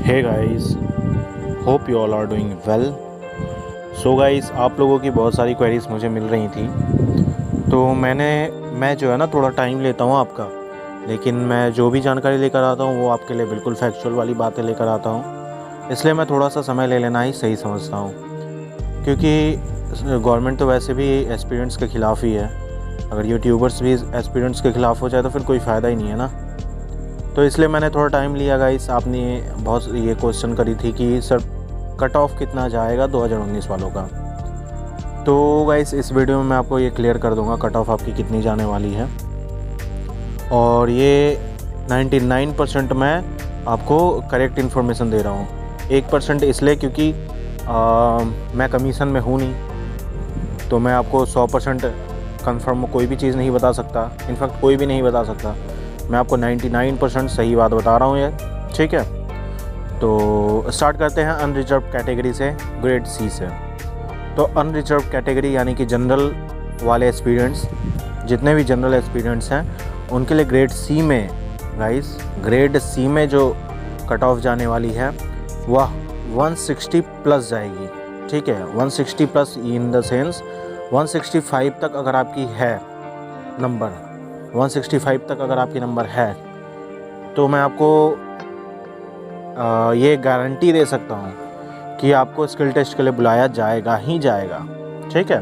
Hey guys, hope you all are doing well. So guys, आप लोगों की बहुत सारी क्वेरीज़ मुझे मिल रही थी, तो मैं जो है ना थोड़ा टाइम लेता हूँ आपका, लेकिन मैं जो भी जानकारी लेकर आता हूँ वो आपके लिए बिल्कुल फैक्चुअल वाली बातें लेकर आता हूँ। इसलिए मैं थोड़ा सा समय ले लेना ही सही समझता हूँ, क्योंकि गवर्नमेंट तो वैसे भी एक्सपीरियंस के ख़िलाफ़ ही है। अगर यूट्यूबर्स भी एक्सपीरियंस के ख़िलाफ़ हो जाए तो फिर कोई फ़ायदा ही नहीं है ना। तो इसलिए मैंने थोड़ा टाइम लिया गाइस। आपने बहुत ये क्वेश्चन करी थी कि सर कट ऑफ कितना जाएगा 2019 वालों का। तो गाइस इस वीडियो में मैं आपको ये क्लियर कर दूंगा कट ऑफ आपकी कितनी जाने वाली है, और ये 99% मैं आपको करेक्ट इन्फॉर्मेशन दे रहा हूँ। 1% इसलिए क्योंकि मैं कमीशन में हूँ नहीं, तो मैं आपको 100% कन्फर्म कोई भी चीज़ नहीं बता सकता। इनफैक्ट कोई भी नहीं बता सकता। मैं आपको 99% सही बात बता रहा हूँ ये, ठीक है। तो स्टार्ट करते हैं अनरिजर्व कैटेगरी से, ग्रेड सी से। तो अनरिजर्व कैटेगरी यानी कि जनरल वाले एस्पिरेंट्स, जितने भी जनरल एस्पिरेंट्स हैं उनके लिए ग्रेड सी में गाइस, ग्रेड सी में जो कट ऑफ जाने वाली है वह 160 प्लस जाएगी, ठीक है। 160 प्लस इन द सेंस 165 तक अगर आपकी है नंबर, 165 तक अगर आपकी नंबर है, तो मैं आपको ये गारंटी दे सकता हूँ कि आपको स्किल टेस्ट के लिए बुलाया जाएगा ही जाएगा, ठीक है।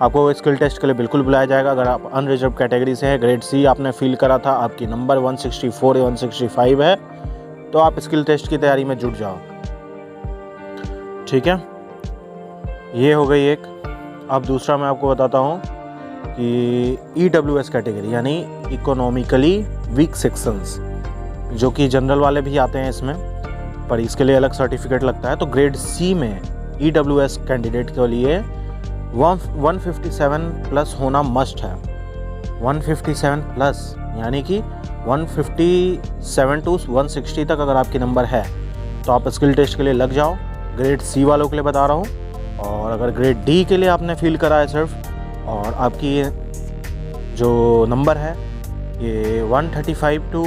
आपको स्किल टेस्ट के लिए बिल्कुल बुलाया जाएगा। अगर आप अनरिजर्व कैटेगरी से हैं, ग्रेड सी आपने फील करा था, आपकी नंबर 164 या 165 है, तो आप स्किल टेस्ट की तैयारी में जुट जाओ, ठीक है। ये हो गई एक। अब दूसरा मैं आपको बताता हूँ कि EWS कैटेगरी यानी इकोनॉमिकली वीक सेक्शंस, जो कि जनरल वाले भी आते हैं इसमें, पर इसके लिए अलग सर्टिफिकेट लगता है। तो ग्रेड सी में EWS कैंडिडेट के लिए 157 प्लस होना मस्ट है। 157 प्लस यानी कि 157 टू 160 तक अगर आपकी नंबर है तो आप स्किल टेस्ट के लिए लग जाओ। ग्रेड सी वालों के लिए बता रहा हूँ। और अगर ग्रेड डी के लिए आपने फील करा है सिर्फ, और आपकी जो नंबर है ये 135 टू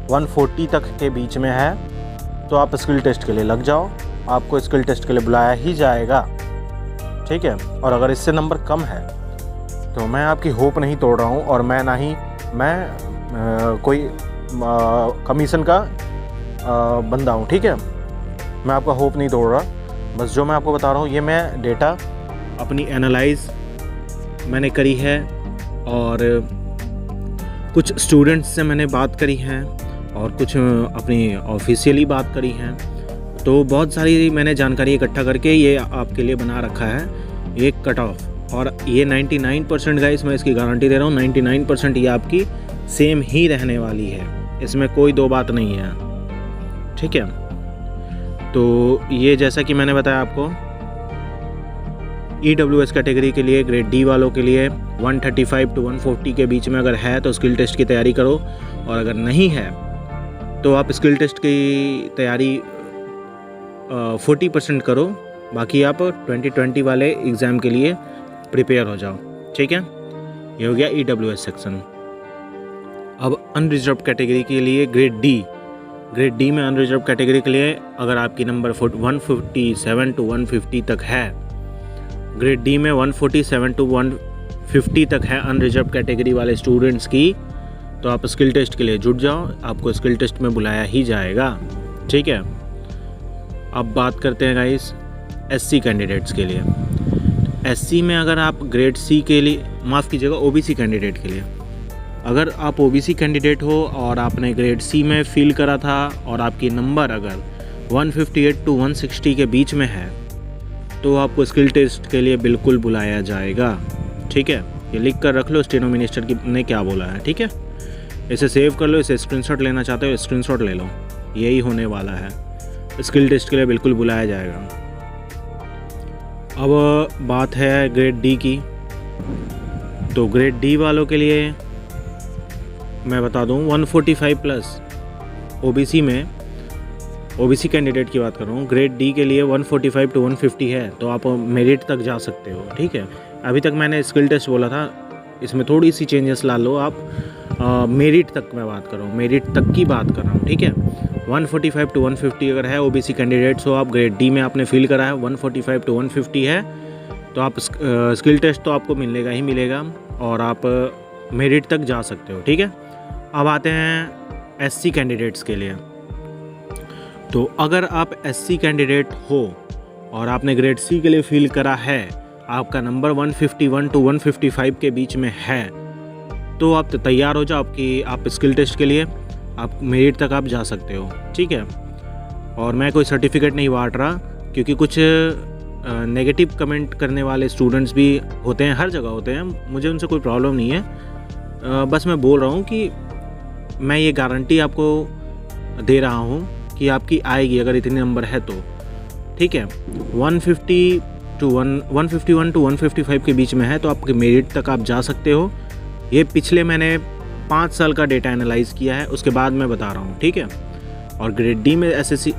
140 तक के बीच में है, तो आप स्किल टेस्ट के लिए लग जाओ। आपको स्किल टेस्ट के लिए बुलाया ही जाएगा, ठीक है। और अगर इससे नंबर कम है तो मैं आपकी होप नहीं तोड़ रहा हूँ, और मैं ना ही मैं कोई कमीशन का बंदा हूँ, ठीक है। मैं आपका होप नहीं तोड़ रहा, बस जो मैं आपको बता रहा हूँ ये मैं डेटा अपनी एनालाइज मैंने करी है, और कुछ स्टूडेंट्स से मैंने बात करी है, और कुछ अपनी ऑफिशियली बात करी है। तो बहुत सारी मैंने जानकारी इकट्ठा करके ये आपके लिए बना रखा है एक कट ऑफ। और ये 99% गाइस, मैं इसकी गारंटी दे रहा हूँ, 99% ये आपकी सेम ही रहने वाली है, इसमें कोई दो बात नहीं है, ठीक है। तो ये जैसा कि मैंने बताया आपको, EWS कैटेगरी के लिए ग्रेड डी वालों के लिए 135 टू 140 के बीच में अगर है तो स्किल टेस्ट की तैयारी करो, और अगर नहीं है तो आप स्किल टेस्ट की तैयारी 40% करो, बाकी आप 2020 वाले एग्ज़ाम के लिए प्रिपेयर हो जाओ, ठीक है। ये हो गया EWS सेक्शन। अब अनरिजर्व कैटेगरी के लिए ग्रेड डी में अनरिजर्व कैटेगरी के लिए अगर आपकी नंबर 147 टू 150 तक है, ग्रेड डी में 147 टू 150 तक है अनरिजर्व कैटेगरी वाले स्टूडेंट्स की, तो आप स्किल टेस्ट के लिए जुट जाओ। आपको स्किल टेस्ट में बुलाया ही जाएगा, ठीक है। अब बात करते हैं गाइस SC कैंडिडेट्स के लिए। SC में अगर आप ग्रेड सी के लिए, माफ़ कीजिएगा, OBC कैंडिडेट के लिए, अगर आप OBC कैंडिडेट हो और आपने ग्रेड सी में फील करा था और आपकी नंबर अगर 158 टू 160 के बीच में है, तो आपको स्किल टेस्ट के लिए बिल्कुल बुलाया जाएगा, ठीक है। ये लिख कर रख लो, स्टेनो मिनिस्टर ने क्या बोला है, ठीक है। इसे सेव कर लो, इसे स्क्रीनशॉट लेना चाहते हो स्क्रीनशॉट ले लो, यही होने वाला है। स्किल टेस्ट के लिए बिल्कुल बुलाया जाएगा। अब बात है ग्रेड डी की। तो ग्रेड डी वालों के लिए मैं बता दूं 145 प्लस OBC में, OBC कैंडिडेट की बात कर रहा हूँ, ग्रेड डी के लिए 145 टू 150 है, तो आप मेरिट तक जा सकते हो, ठीक है। अभी तक मैंने स्किल टेस्ट बोला था, इसमें थोड़ी सी चेंजेस ला लो आप। मेरिट तक मैं बात कर रहा हूँ, मेरिट तक की बात कर रहा हूँ, ठीक है। 145 to 150 अगर है ओबीसी कैंडिडेट्स हो, आप ग्रेड डी में आपने फील करा है 145 to 150 है, तो आप स्किल टेस्ट तो आपको मिलेगा ही मिलेगा और आप मेरिट तक जा सकते हो। ठीक है, अब आते हैं एससी कैंडिडेट्स के लिए। तो अगर आप एससी कैंडिडेट हो और आपने ग्रेड सी के लिए फील करा है, आपका नंबर 151 to 155 के बीच में है, तो आप तैयार हो जाओ आप स्किल टेस्ट के लिए, आप मेरिट तक आप जा सकते हो। ठीक है, और मैं कोई सर्टिफिकेट नहीं बांट रहा क्योंकि कुछ नेगेटिव कमेंट करने वाले स्टूडेंट्स भी होते हैं, हर जगह होते हैं, मुझे उनसे कोई प्रॉब्लम नहीं है। बस मैं बोल रहा हूँ कि मैं ये गारंटी आपको दे रहा हूँ कि आपकी आएगी अगर इतने नंबर है तो। ठीक है, 151 to 155 के बीच में है तो आपके मेरिट तक आप जा सकते हो। ये पिछले मैंने 5 साल का डेटा एनालाइज़ किया है, उसके बाद मैं बता रहा हूँ। ठीक है, और ग्रेड डी में एसएससी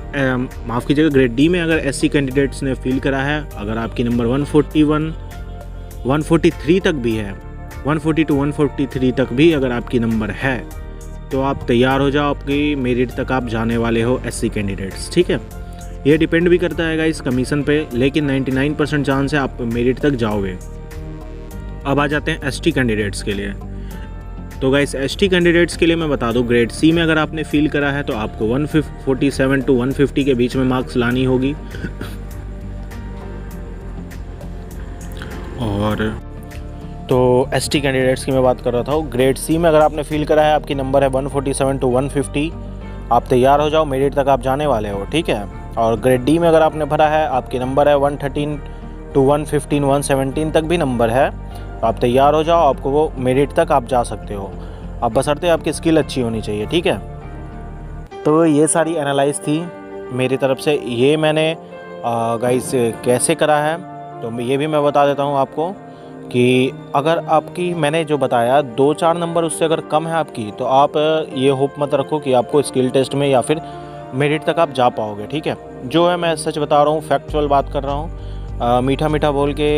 माफ़ कीजिएगा, ग्रेड डी में अगर एससी कैंडिडेट्स ने फील करा है, अगर आपकी नंबर 141 143 तक भी है, 140 to 143 तक भी अगर आपकी नंबर है, तो आप तैयार हो जाओ, आपकी मेरिट तक आप जाने वाले हो एससी कैंडिडेट्स। ठीक है, ये डिपेंड भी करता है गाइस कमीशन पे, लेकिन 99% चांस है आप मेरिट तक जाओगे। अब आ जाते हैं एसटी कैंडिडेट्स के लिए। तो गाइस एसटी कैंडिडेट्स के लिए मैं बता दूं, ग्रेड सी में अगर आपने फील करा है तो आपको 147 to 150 के बीच में मार्क्स लानी होगी। और तो एसटी कैंडिडेट्स की मैं बात कर रहा था, ग्रेड सी में अगर आपने फील करा है, आपकी नंबर है 147 to 150, आप तैयार हो जाओ, मेरिट तक आप जाने वाले हो। ठीक है, और ग्रेड डी में अगर आपने भरा है, आपकी नंबर है 113 to 115 117 तक भी नंबर है, तो आप तैयार हो जाओ, आपको वो मेरिट तक आप जा सकते हो। अब बशर्ते आपकी स्किल अच्छी होनी चाहिए। ठीक है, तो ये सारी एनालाइज थी मेरी तरफ से। ये मैंने गाइस कैसे करा है तो ये भी मैं बता देता हूँ आपको कि अगर आपकी मैंने जो बताया 2-4 नंबर उससे अगर कम है आपकी, तो आप ये होप मत रखो कि आपको स्किल टेस्ट में या फिर मेरिट तक आप जा पाओगे। ठीक है, जो है मैं सच बता रहा हूँ, फैक्चुअल बात कर रहा हूँ। मीठा मीठा बोल के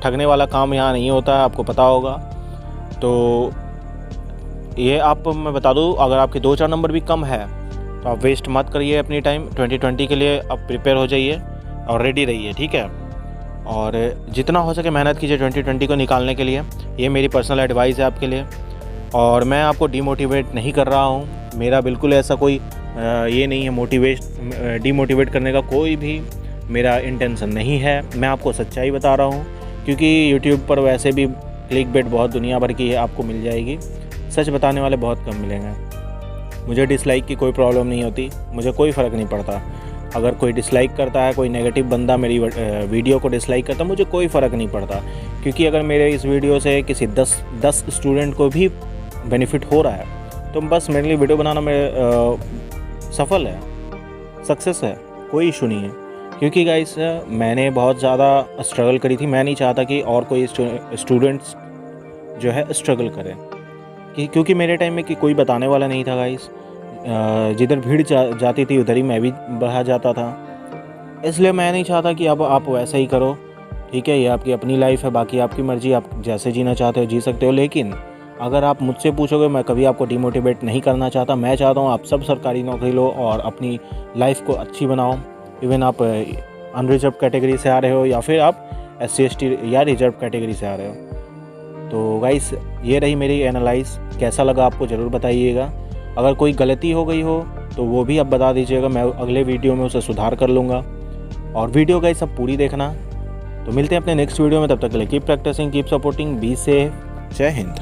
ठगने वाला काम यहाँ नहीं होता है, आपको पता होगा। तो ये आप मैं बता दूँ, अगर आपके 2-4 नंबर भी कम है तो आप वेस्ट मत करिए अपनी टाइम। 2020 के लिए आप प्रिपेयर हो जाइए और रेडी रहिए। ठीक है, और जितना हो सके मेहनत कीजिए 2020 को निकालने के लिए। ये मेरी पर्सनल एडवाइस है आपके लिए, और मैं आपको डिमोटिवेट नहीं कर रहा हूँ। मेरा बिल्कुल ऐसा कोई ये नहीं है, डिमोटिवेट करने का कोई भी मेरा इंटेंशन नहीं है। मैं आपको सच्चाई बता रहा हूँ, क्योंकि यूट्यूब पर वैसे भी क्लिकबेट बहुत दुनिया भर की है, आपको मिल जाएगी। सच बताने वाले बहुत कम मिलेंगे। मुझे डिसलाइक की कोई प्रॉब्लम नहीं होती, मुझे कोई फ़र्क नहीं पड़ता। अगर कोई डिसलाइक करता है, कोई नेगेटिव बंदा मेरी वीडियो को डिसलाइक करता, मुझे कोई फ़र्क नहीं पड़ता, क्योंकि अगर मेरे इस वीडियो से किसी 10 स्टूडेंट को भी बेनिफिट हो रहा है तो बस मेरे लिए वीडियो बनाना मेरे सफल है, सक्सेस है, कोई इशू नहीं है। क्योंकि गाइस मैंने बहुत ज़्यादा स्ट्रगल करी थी, मैं नहीं चाहता कि और कोई स्टूडेंट्स जो है स्ट्रगल करें, क्योंकि मेरे टाइम में कि कोई बताने वाला नहीं था गाइस। जिधर भीड़ जाती थी उधर ही मैं भी बढ़ा जाता था, इसलिए मैं नहीं चाहता कि अब आप वैसा ही करो। ठीक है, ये आपकी अपनी लाइफ है, बाकी आपकी मर्ज़ी, आप जैसे जीना चाहते हो जी सकते हो। लेकिन अगर आप मुझसे पूछोगे, मैं कभी आपको डिमोटिवेट नहीं करना चाहता। मैं चाहता हूँ आप सब सरकारी नौकरी लो और अपनी लाइफ को अच्छी बनाओ। इवन आप अनरिजर्व कैटेगरी से आ रहे हो या फिर आप SC/ST या रिजर्व कैटेगरी से आ रहे हो। तो गाइस ये रही मेरी एनालाइज, कैसा लगा आपको ज़रूर बताइएगा। अगर कोई गलती हो गई हो तो वो भी आप बता दीजिएगा, मैं अगले वीडियो में उसे सुधार कर लूँगा। और वीडियो गाइस सब पूरी देखना। तो मिलते हैं अपने नेक्स्ट वीडियो में, तब तक के लिए keep practising, keep supporting, be safe, जय हिंद।